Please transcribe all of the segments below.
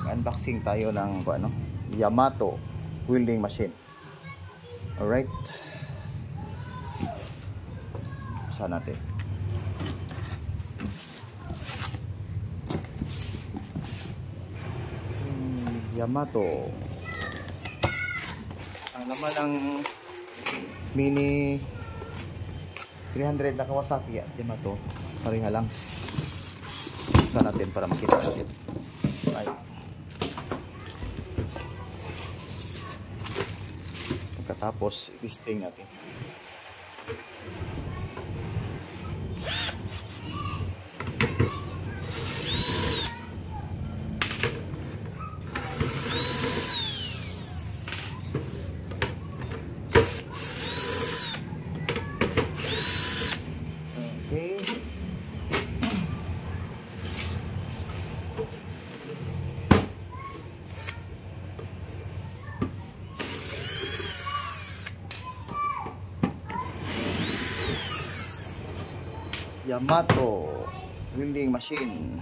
Mag-unboxing tayo ng ano, Yamato welding machine. Alright. Saan natin? Yamato. Ang laman ng mini 300 na Kawasaki at Yamato, pareha lang. Saan natin para makita natin. Ay. Pagkatapos, i-testing natin. Okay. Yamato welding machine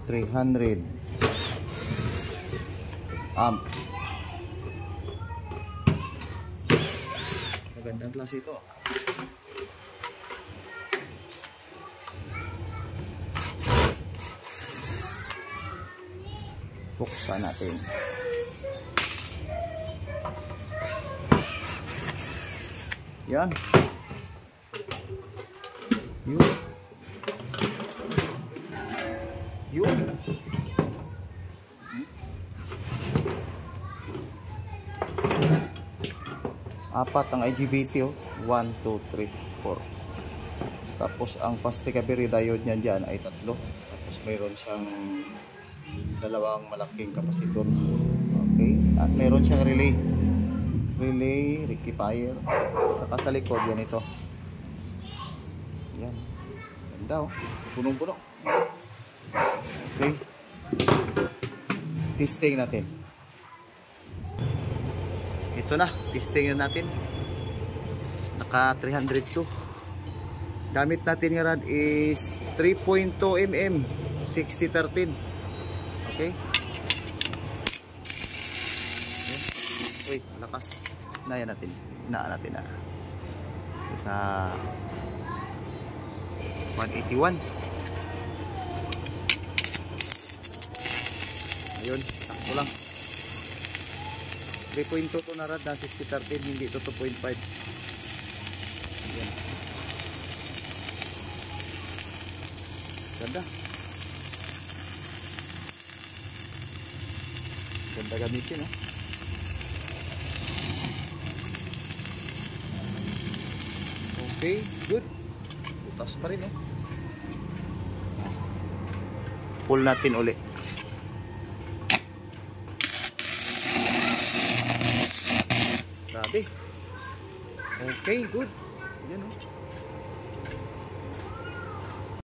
300 amp. Magandang klase ito. Buksan natin. Yan. Yun. Apat ang IGBT, oh. 1, 2, 3, 4. Tapos ang pasticability diode niyan dyan ay 3. Tapos mayroon siyang dalawang malaking kapasitor. Okay. At mayroon siyang relay, rectifier. Saka sa likod yan ito. Yan. Ganda, oh. Punong-puno. Okay. Testing natin. Ito na, testing na natin. Naka 302. Gamit natin nga rad is 3.2 mm 6013. Okay. Wait, lakas. Naya natin. Inaan natin na. Sa 181. Ayun, takbo lang. 3.2 to na rad na 6013, hindi to 2.5. Ayan. Ganda. Ganda gamitin, no? Okay, good. Butas pa rin, no? Pull natin uli. Grabe. Okay, good. Yan, oh.